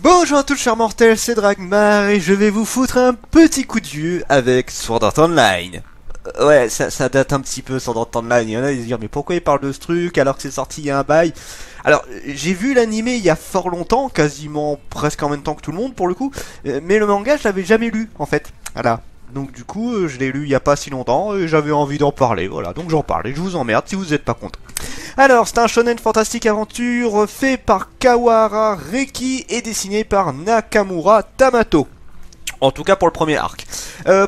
Bonjour à tous chers mortels, c'est Dragmar et je vais vous foutre un petit coup de vieux avec Sword Art Online. Ouais, ça date un petit peu Sword Art Online, il y en a qui se disent mais pourquoi il parle de ce truc alors que c'est sorti il y a un bail. Alors, j'ai vu l'animé il y a fort longtemps, quasiment presque en même temps que tout le monde pour le coup, mais le manga je l'avais jamais lu en fait, voilà. Donc du coup, je l'ai lu il y a pas si longtemps et j'avais envie d'en parler, voilà, donc j'en parle et je vous emmerde si vous êtes pas content. Alors, c'est un shonen fantastique aventure fait par Kawahara Reiki et dessiné par Nakamura Tamato. En tout cas pour le premier arc.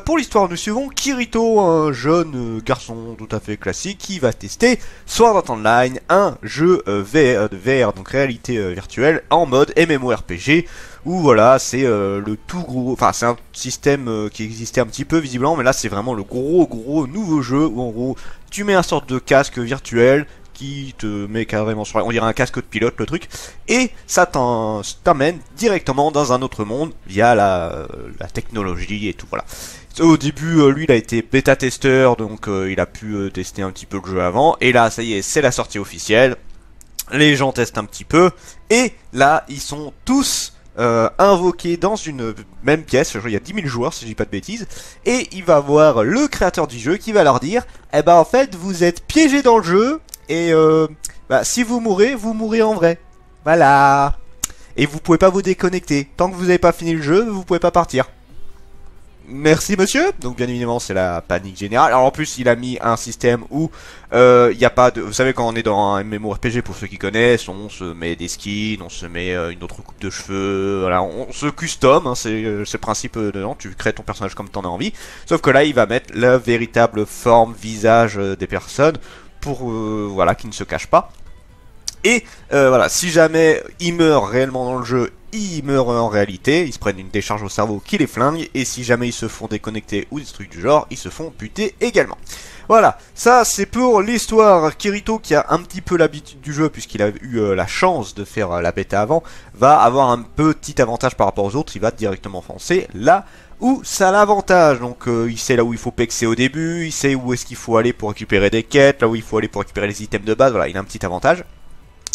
Pour l'histoire, nous suivons Kirito, un jeune garçon tout à fait classique qui va tester Sword Art Online, un jeu VR, donc réalité virtuelle, en mode MMORPG, où voilà, c'est le tout gros, enfin c'est un système qui existait un petit peu visiblement, mais là c'est vraiment le gros nouveau jeu où en gros tu mets un sorte de casque virtuel, qui te met carrément sur, on dirait un casque de pilote le truc, et ça t'amène directement dans un autre monde via la technologie et tout, voilà. Au début, lui il a été bêta-testeur, donc il a pu tester un petit peu le jeu avant, et là ça y est, c'est la sortie officielle, les gens testent un petit peu, et là ils sont tous invoqués dans une même pièce, il y a 10 000 joueurs si je dis pas de bêtises, et il va voir le créateur du jeu qui va leur dire, eh ben en fait vous êtes piégés dans le jeu, et si vous mourrez en vrai. Voilà. Et vous pouvez pas vous déconnecter. Tant que vous n'avez pas fini le jeu, vous pouvez pas partir. Merci monsieur. Donc bien évidemment c'est la panique générale. Alors en plus il a mis un système où il n'y a pas de... Vous savez quand on est dans un MMORPG, pour ceux qui connaissent, on se met des skins, on se met une autre coupe de cheveux, voilà, on se custom, hein, c'est le principe dedans, tu crées ton personnage comme t'en as envie. Sauf que là il va mettre la véritable forme, visage des personnes, pour voilà, qui ne se cache pas. Et voilà, si jamais il meurt réellement dans le jeu, il meurt en réalité, ils se prennent une décharge au cerveau qui les flingue, et si jamais ils se font déconnecter ou des trucs du genre, ils se font buter également. Voilà, ça c'est pour l'histoire. Kirito, qui a un petit peu l'habitude du jeu puisqu'il a eu la chance de faire la bêta avant, va avoir un petit avantage par rapport aux autres, il va directement foncer là où ça a l'avantage. Donc il sait là où il faut pexer au début, il sait où est-ce qu'il faut aller pour récupérer des quêtes, là où il faut aller pour récupérer les items de base, voilà, il a un petit avantage.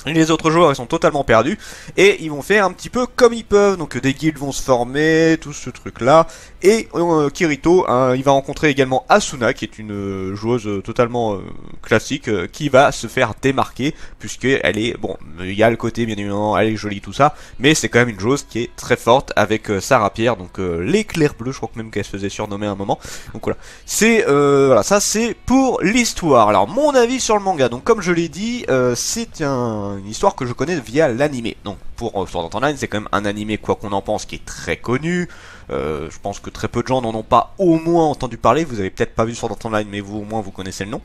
Les autres joueurs ils sont totalement perdus et ils vont faire un petit peu comme ils peuvent, donc des guildes vont se former, tout ce truc là, et Kirito il va rencontrer également Asuna qui est une joueuse totalement classique qui va se faire démarquer puisqu'elle est, bon, il y a le côté bien évidemment, elle est jolie tout ça, mais c'est quand même une joueuse qui est très forte avec sa rapière, donc l'éclair bleu, je crois que même qu'elle se faisait surnommer à un moment, donc voilà, c'est voilà, ça c'est pour l'histoire. Alors mon avis sur le manga, donc comme je l'ai dit, c'est une histoire que je connais via l'animé. Donc pour Sword Art Online, c'est quand même un animé, quoi qu'on en pense, qui est très connu. Je pense que très peu de gens n'en ont pas au moins entendu parler. Vous avez peut-être pas vu Sword Art Online, mais vous au moins vous connaissez le nom.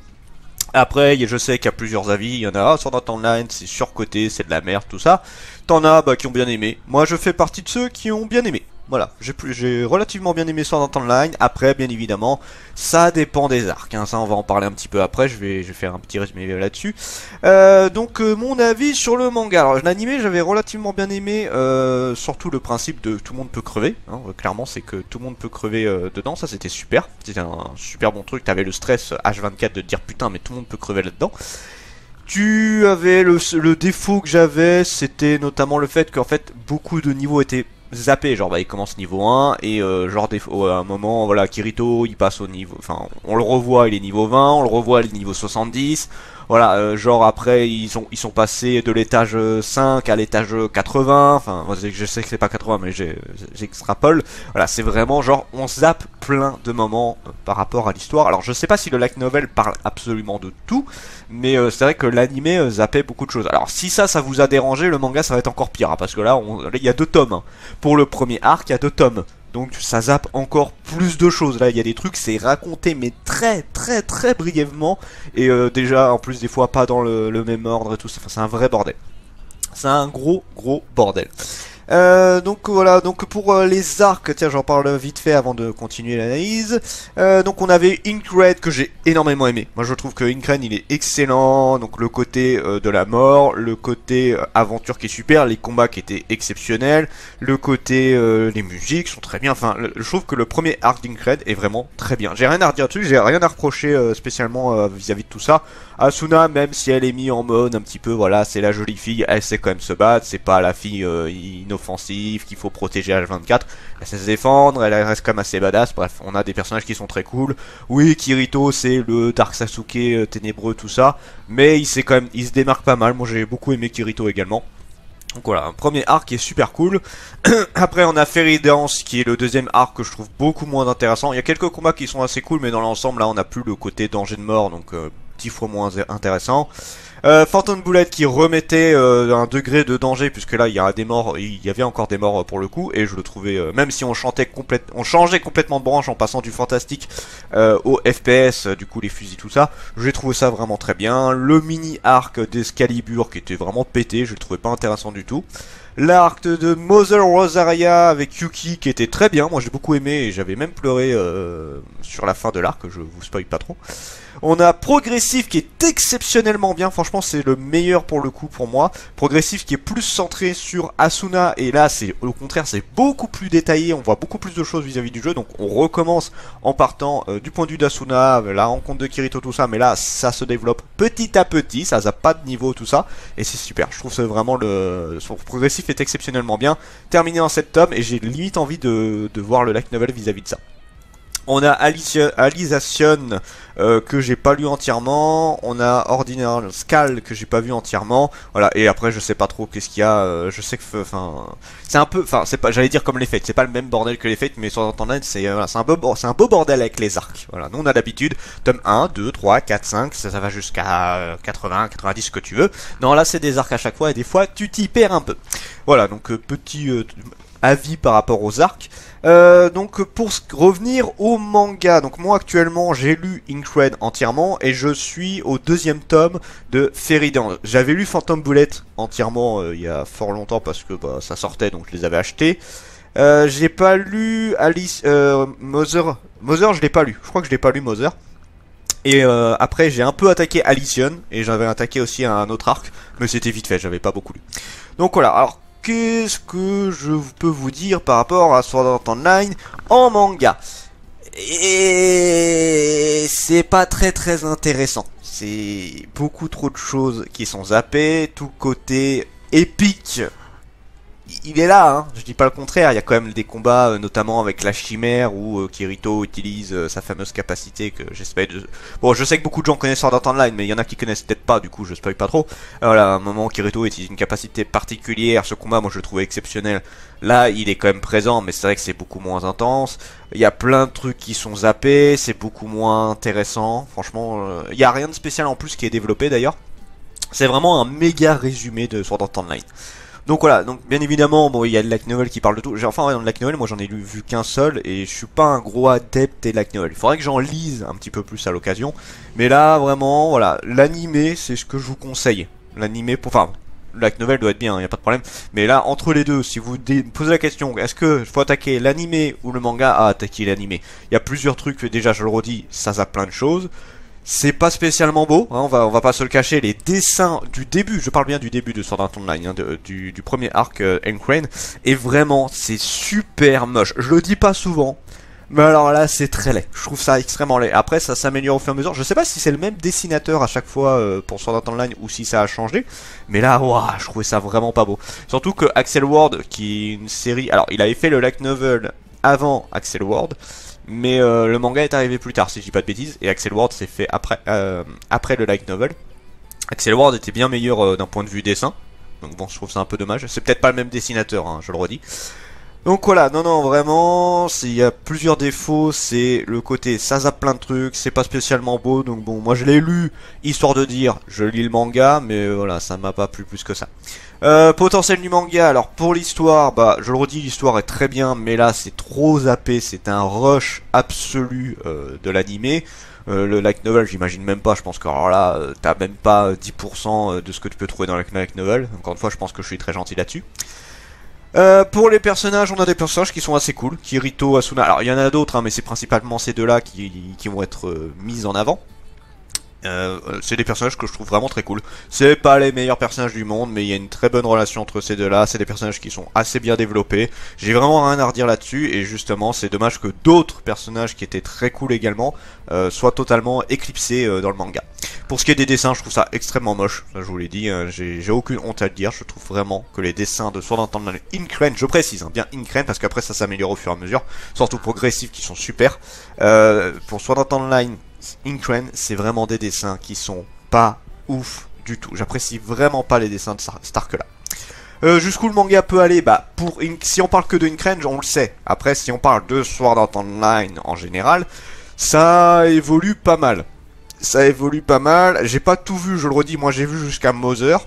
Après, je sais qu'il y a plusieurs avis. Il y en a, Sword Art Online, c'est surcoté, c'est de la merde, tout ça. T'en as qui ont bien aimé. Moi, je fais partie de ceux qui ont bien aimé. Voilà, j'ai relativement bien aimé Sword Art Online. Après, bien évidemment, ça dépend des arcs, hein. Ça, on va en parler un petit peu après. Je vais faire un petit résumé là-dessus. Donc, mon avis sur le manga. Alors, l'animé, j'avais relativement bien aimé, surtout le principe de tout le monde peut crever. Hein. Clairement, c'est que tout le monde peut crever dedans. Ça, c'était super. C'était un super bon truc. T'avais le stress H24 de te dire putain, mais tout le monde peut crever là-dedans. Tu avais le défaut que j'avais, c'était notamment le fait qu'en fait, beaucoup de niveaux étaient zappé, genre il commence niveau 1 et genre à un moment, voilà, Kirito il passe au niveau, enfin on le revoit, il est niveau 20, on le revoit, il est niveau 70, voilà, genre après ils sont passés de l'étage 5 à l'étage 80, enfin je sais que c'est pas 80 mais j'extrapole, voilà, c'est vraiment genre on zappe plein de moments par rapport à l'histoire. Alors je sais pas si le light novel parle absolument de tout, mais c'est vrai que l'animé zappait beaucoup de choses. Alors si ça vous a dérangé, le manga ça va être encore pire, hein, parce que là il y a 2 tomes, hein. Pour le premier arc, il y a 2 tomes. Donc ça zappe encore plus de choses. Là, il y a des trucs, c'est raconté, mais très brièvement. Et déjà, en plus, des fois, pas dans le même ordre et tout ça. Enfin, c'est un vrai bordel. C'est un gros bordel. Donc voilà, donc pour les arcs, tiens j'en parle vite fait avant de continuer l'analyse. Donc on avait Inkred que j'ai énormément aimé. Moi je trouve que Inkred il est excellent, donc le côté de la mort, le côté aventure qui est super, les combats qui étaient exceptionnels, le côté les musiques sont très bien, enfin je trouve que le premier arc d'Inkred est vraiment très bien. J'ai rien à redire dessus, j'ai rien à reprocher spécialement vis-à-vis de tout ça. Asuna, même si elle est mise en mode un petit peu, voilà, c'est la jolie fille, elle sait quand même se battre, c'est pas la fille inoffensive qu'il faut protéger à H24, elle sait se défendre, elle reste quand même assez badass, bref, on a des personnages qui sont très cool. Oui, Kirito, c'est le Dark Sasuke ténébreux, tout ça, mais il se démarque pas mal, moi j'ai beaucoup aimé Kirito également. Donc voilà, un premier arc qui est super cool. Après on a Fairy Dance qui est le deuxième arc que je trouve beaucoup moins intéressant. Il y a quelques combats qui sont assez cool, mais dans l'ensemble là on n'a plus le côté danger de mort, donc 10 fois moins intéressant. Phantom Bullet qui remettait un degré de danger, puisque là il y a des morts, il y avait encore des morts pour le coup, et je le trouvais, même si on changeait complètement de branche en passant du fantastique au FPS, du coup les fusils tout ça, j'ai trouvé ça vraiment très bien. Le mini arc d'Excalibur qui était vraiment pété, je le trouvais pas intéressant du tout. L'arc de Mother Rosaria avec Yuki qui était très bien, moi j'ai beaucoup aimé et j'avais même pleuré sur la fin de l'arc, je vous spoil pas trop. On a Progressif qui est exceptionnellement bien, franchement c'est le meilleur pour le coup pour moi. Progressif qui est plus centré sur Asuna, et là c'est au contraire c'est beaucoup plus détaillé, on voit beaucoup plus de choses vis-à-vis du jeu, donc on recommence en partant du point de vue d'Asuna, la rencontre de Kirito, tout ça, mais là ça se développe petit à petit, ça n'a pas de niveau tout ça, et c'est super, je trouve que vraiment son Progressif est exceptionnellement bien, terminé en 7 tomes, et j'ai limite envie de voir le light novel vis-à-vis de ça. On a Alicization que j'ai pas lu entièrement, on a Ordinary Skull que j'ai pas vu entièrement, voilà, et après je sais pas trop qu'est-ce qu'il y a, je sais que, enfin, c'est un peu, enfin, c'est pas, j'allais dire comme les Fates, c'est pas le même bordel que les Fates, mais sur Internet c'est voilà, c'est un beau bordel avec les arcs, voilà, nous on a l'habitude, tome 1, 2, 3, 4, 5, ça va jusqu'à 80, 90, ce que tu veux, non là c'est des arcs à chaque fois, et des fois tu t'y perds un peu, voilà, donc petit avis par rapport aux arcs. Donc pour revenir au manga, donc moi actuellement j'ai lu Inkred entièrement et je suis au deuxième tome de Fairy Dance. J'avais lu Phantom Bullet entièrement il y a fort longtemps parce que bah, ça sortait donc je les avais achetés. J'ai pas lu Mother, je l'ai pas lu, je crois que je l'ai pas lu Mother. Et après j'ai un peu attaqué Alison et j'avais attaqué aussi un autre arc, mais c'était vite fait, j'avais pas beaucoup lu. Donc voilà, alors qu'est-ce que je peux vous dire par rapport à Sword Art Online en manga? Et c'est pas très intéressant. C'est beaucoup trop de choses qui sont zappées, tout côté épique. Il est là, hein, je dis pas le contraire, il y a quand même des combats, notamment avec la chimère, où Kirito utilise sa fameuse capacité que j'espère de... Bon, je sais que beaucoup de gens connaissent Sword Art Online, mais il y en a qui connaissent peut-être pas, du coup je spoil pas trop. Voilà, à un moment Kirito utilise une capacité particulière, ce combat moi je le trouvais exceptionnel. Là, il est quand même présent, mais c'est vrai que c'est beaucoup moins intense. Il y a plein de trucs qui sont zappés, c'est beaucoup moins intéressant. Franchement, il y a rien de spécial en plus qui est développé d'ailleurs. C'est vraiment un méga résumé de Sword Art Online. Donc voilà, donc bien évidemment, bon, il y a le light novel qui parle de tout. Enfin, ouais, dans le light novel, moi j'en ai vu qu'un seul et je suis pas un gros adepte des light novel. Il faudrait que j'en lise un petit peu plus à l'occasion. Mais là, vraiment, voilà, l'animé, c'est ce que je vous conseille. L'animé, enfin, le light novel doit être bien, y a pas de problème. Mais là, entre les deux, si vous posez la question, est-ce que faut attaquer l'animé ou le manga? Ah, attaquer l'animé. Il y a plusieurs trucs, déjà, je le redis, ça a plein de choses. C'est pas spécialement beau, hein, on va pas se le cacher, les dessins du début, je parle bien du début de Sword Art Online, hein, du premier arc Encrane, et vraiment c'est super moche, je le dis pas souvent, mais alors là c'est très laid, je trouve ça extrêmement laid. Après ça s'améliore au fur et à mesure, je sais pas si c'est le même dessinateur à chaque fois pour Sword Art Online ou si ça a changé, mais là ouah, je trouvais ça vraiment pas beau. Surtout que Axel Ward, qui est une série, alors il avait fait le light novel avant Axel Ward, mais le manga est arrivé plus tard si je dis pas de bêtises, et Axel Ward s'est fait après le light novel. Axel Ward était bien meilleur d'un point de vue dessin, donc bon je trouve ça un peu dommage, c'est peut-être pas le même dessinateur, hein, je le redis. Donc voilà, non vraiment, il y a plusieurs défauts, c'est le côté ça zappe plein de trucs, c'est pas spécialement beau, donc bon moi je l'ai lu, histoire de dire je lis le manga, mais voilà ça m'a pas plu plus que ça. Potentiel du manga, alors pour l'histoire, bah je le redis, l'histoire est très bien, mais là c'est trop zappé, c'est un rush absolu de l'animé. Le light novel j'imagine même pas, je pense que alors là t'as même pas 10% de ce que tu peux trouver dans le light novel, encore une fois je pense que je suis très gentil là-dessus. Pour les personnages, on a des personnages qui sont assez cool. Kirito, Asuna. Alors, il y en a d'autres, hein, mais c'est principalement ces deux-là qui vont être mis en avant. C'est des personnages que je trouve vraiment très cool. C'est pas les meilleurs personnages du monde, mais il y a une très bonne relation entre ces deux-là. C'est des personnages qui sont assez bien développés. J'ai vraiment rien à redire là-dessus, et justement, c'est dommage que d'autres personnages qui étaient très cool également soient totalement éclipsés dans le manga. Pour ce qui est des dessins, je trouve ça extrêmement moche. Ça, je vous l'ai dit, j'ai aucune honte à le dire. Je trouve vraiment que les dessins de Sword Art Online Incren, je précise, hein, bien Incren, parce qu'après ça s'améliore au fur et à mesure, surtout progressifs qui sont super. Pour Sword Art Online Incren, c'est vraiment des dessins qui sont pas ouf du tout. J'apprécie vraiment pas les dessins de cet arc-là. Jusqu'où le manga peut aller, bah si on parle que de Incren, on le sait. Après, si on parle de Sword Art Online en général, ça évolue pas mal. Ça évolue pas mal. J'ai pas tout vu, je le redis, moi j'ai vu jusqu'à Mother.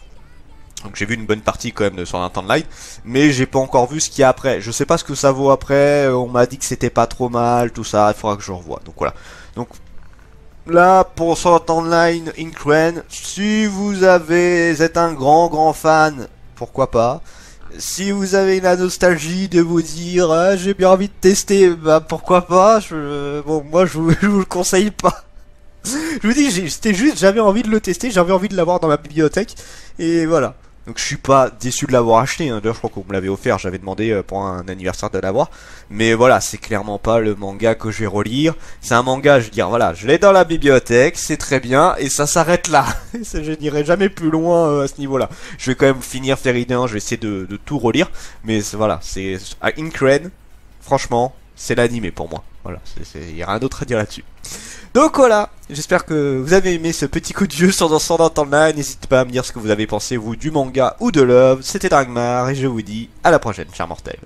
Donc j'ai vu une bonne partie quand même de Sword Art Online, mais j'ai pas encore vu ce qu'il y a après. Je sais pas ce que ça vaut après, on m'a dit que c'était pas trop mal, tout ça, il faudra que je revoie. Donc voilà. Donc là, pour Sword Art Online Incren, si vous êtes un grand fan, pourquoi pas. Si vous avez la nostalgie de vous dire ah, j'ai bien envie de tester, bah pourquoi pas. Bon, moi je vous le conseille pas. Je vous dis, c'était juste, j'avais envie de le tester, j'avais envie de l'avoir dans ma bibliothèque, et voilà. Donc je suis pas déçu de l'avoir acheté, hein. D'ailleurs je crois qu'on me l'avait offert, j'avais demandé pour un anniversaire de l'avoir. Mais voilà, c'est clairement pas le manga que je vais relire. C'est un manga, je veux dire, voilà, je l'ai dans la bibliothèque, c'est très bien, et ça s'arrête là. Je n'irai jamais plus loin à ce niveau-là. Je vais quand même finir Fairy-Tail, je vais essayer de tout relire. Mais voilà, c'est à Incren, franchement, c'est l'animé pour moi. Voilà, il y a rien d'autre à dire là-dessus. Donc voilà, j'espère que vous avez aimé ce petit coup de vieux sur Sword Art Online. N'hésitez pas à me dire ce que vous avez pensé, vous, du manga ou de l'œuvre. C'était Dragmar, et je vous dis à la prochaine, chers mortels.